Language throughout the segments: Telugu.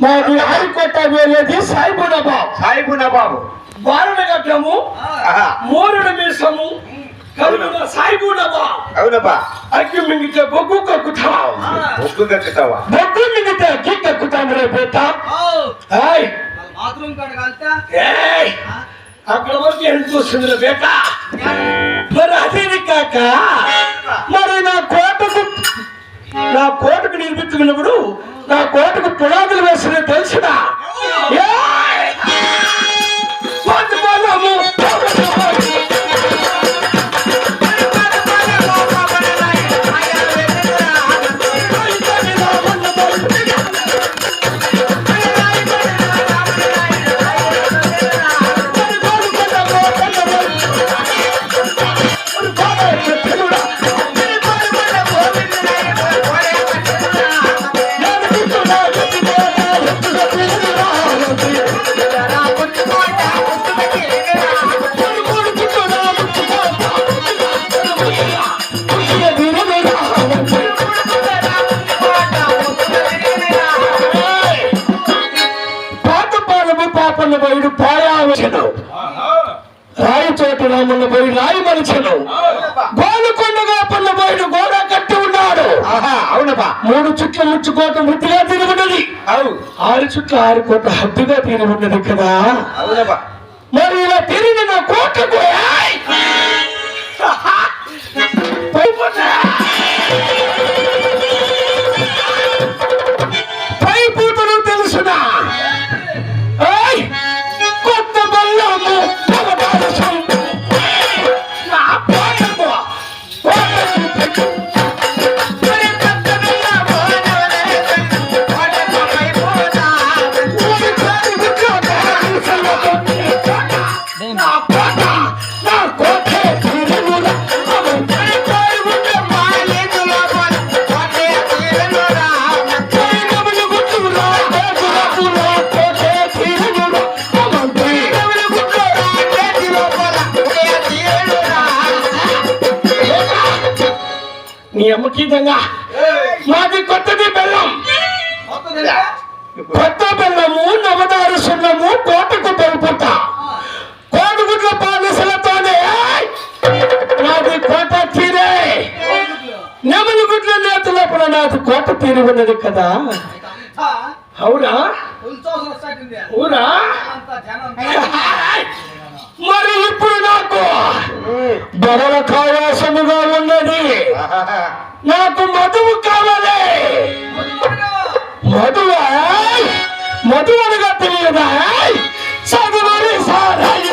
మాది హరికోట వెళ్ళేది సాయిబునబాబు బారుడు గడ్డము మోరుడు మీసము కలిగిన సాయిబునబాబు. అవునబ్బా. అగ్గి మింగితే బొగ్గు కక్కుతావా? బొగ్గు మింగితే అగ్గి కక్కుతాను రే బేట. అక్కడ వరకు ఏం చూస్తుంది బేట? మరి అదే కాక మరి నా కోటకు నిర్మించుకున్నప్పుడు నా కోటకు పునాదులు వేసిన తెలుసునా? రాయి చోటు రామన్న పోయి రాయి మనిషిను గోలుకొండగా పన్న పోయిన గోడ కట్టి ఉన్నాడు. అవునబ్బా. 3 చుట్ల ముచ్చుకోట మృతిగా తిరిగి ఉన్నది. 6 చుట్ల 6 కోట హద్దుగా తిరిగి ఉన్నది కదా. అవునబ్బా. మరి ఇలా తిరిగిన కోటకు పై పూటలు తెలుసునా? నీ అమ్మకీతంగా మాది కొత్తది బెల్లం, కొత్త బెల్లము, నవదారు సున్నము, కోటకు బెల్పుట, కోడిగుడ్ల పాలసలతోనే నాది కోట తీరే. నెమలి గుడ్ల నేతలప్పుడు నాది కోట తీరి ఉన్నది కదా. అవునా? అవునా? మరి ఇప్పుడు నాకు బరల కావాసముగా ఉన్నది. నాకు మధువు కావాలి. మధువు అనగా తెలియదా? చదువుని సారాయి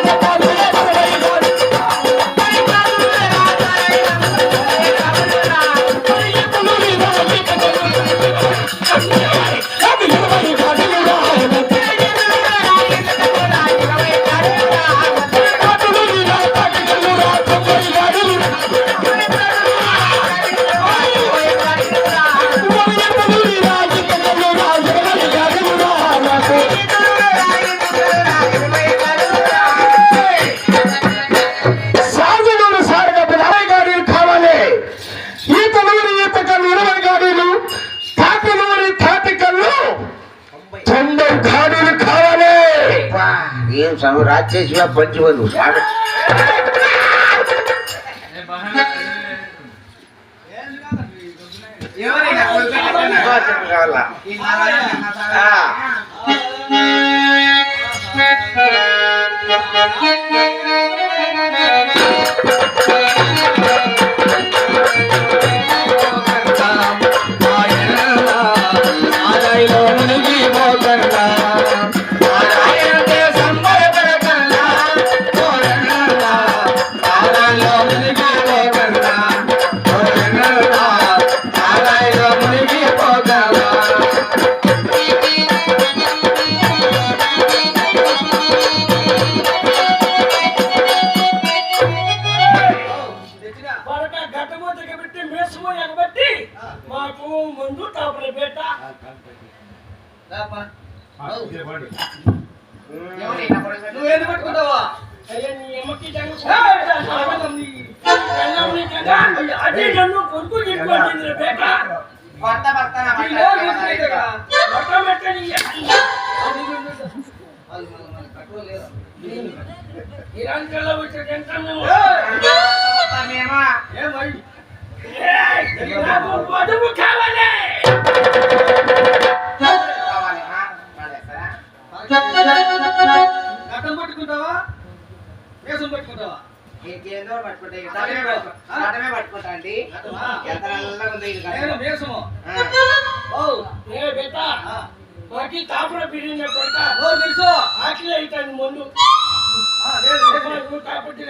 రాజేశ్వర పంచవను అదే నన్ను కొడుకు పట్టుకుంటావా వేసం పట్టుకుంటావా ఇంకేందో పట్టుకుంటా పట్టుకుంటా అండి ఎంత నల్లగా ఉంది వేసము మాకి కాపుర బిర్యానీ పడతా తెలుసు ఆకలి అవుతాను ముందు కాబట్టి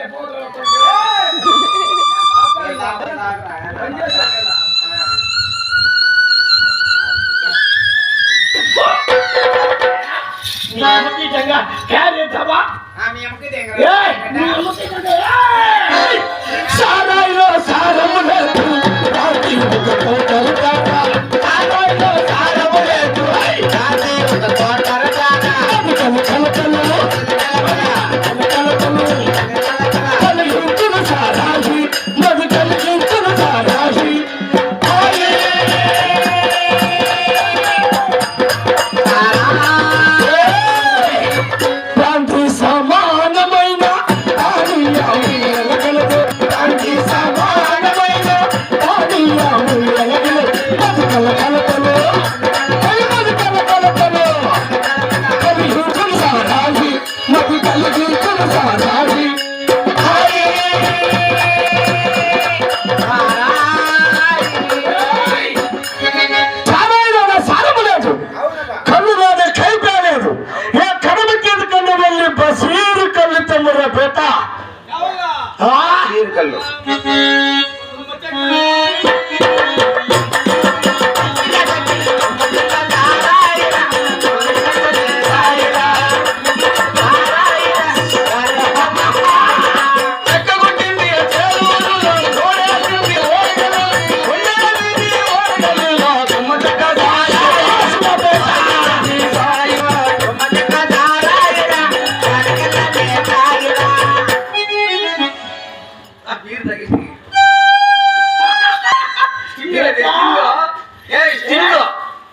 సారాయిలో సారము లేదు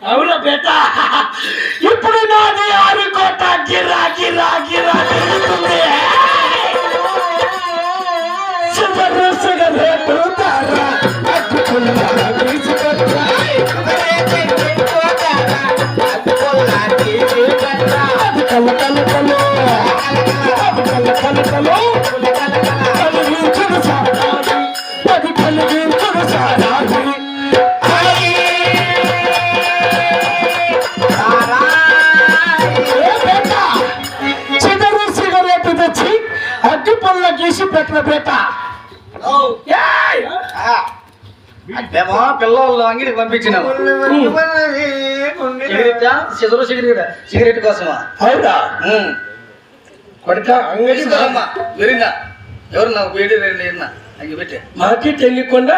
అవునా బేట ఇప్పుడు నాది ఆరుకోట గిరా గిరా గిరా తిరుగుతుంది సిగరెట్టు తారా అట్టుకున్నారా తీసుకొచ్చా కల కల కలు కల కల కలు కలిగించుడు సారాజి అది కలిగించుడు సారాజి పళ్ళ గీసి పెట్టిన బేట మేము పిల్లలు అంగిడికి పంపించినాము సిగరెట్ కోసమా అవునా కొడుక అంగడి విరిందా ఎవరు నాకు వేడి రెండు అంగి పెట్టి మాకి తెలియకుండా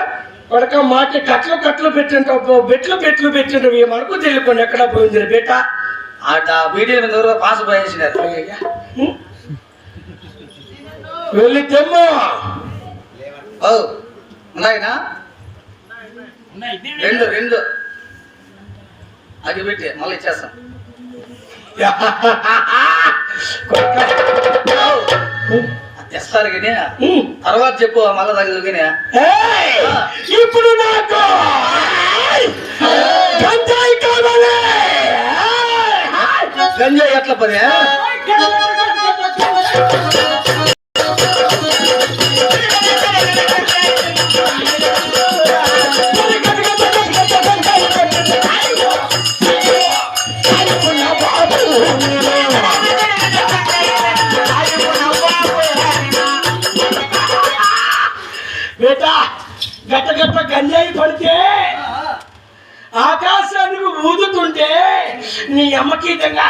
కొడుక మాకి కట్లు పెట్టింటావు బెట్లు పెట్టినవి మనకు తెలియకుండా ఎక్కడ పోయింది బేట అట వీడియో ఎవరో పాస్ పోయేసినారు వెళ్ళితేమ్మా ఉన్నాయినా రెండు అది పెట్టి మళ్ళీ ఇచ్చేస్తాం తెస్తారు కానీ తర్వాత చెప్పు మళ్ళీ తగ్గదు కానీ ఇప్పుడు నాకు గంజాయి కావాలి గంజాయి ఎట్లా పని బేటా గట్ట గట్ట గంజాయి పడితే ఆకాశానికి ఊదుతుంటే నీ అమ్మకి విధంగా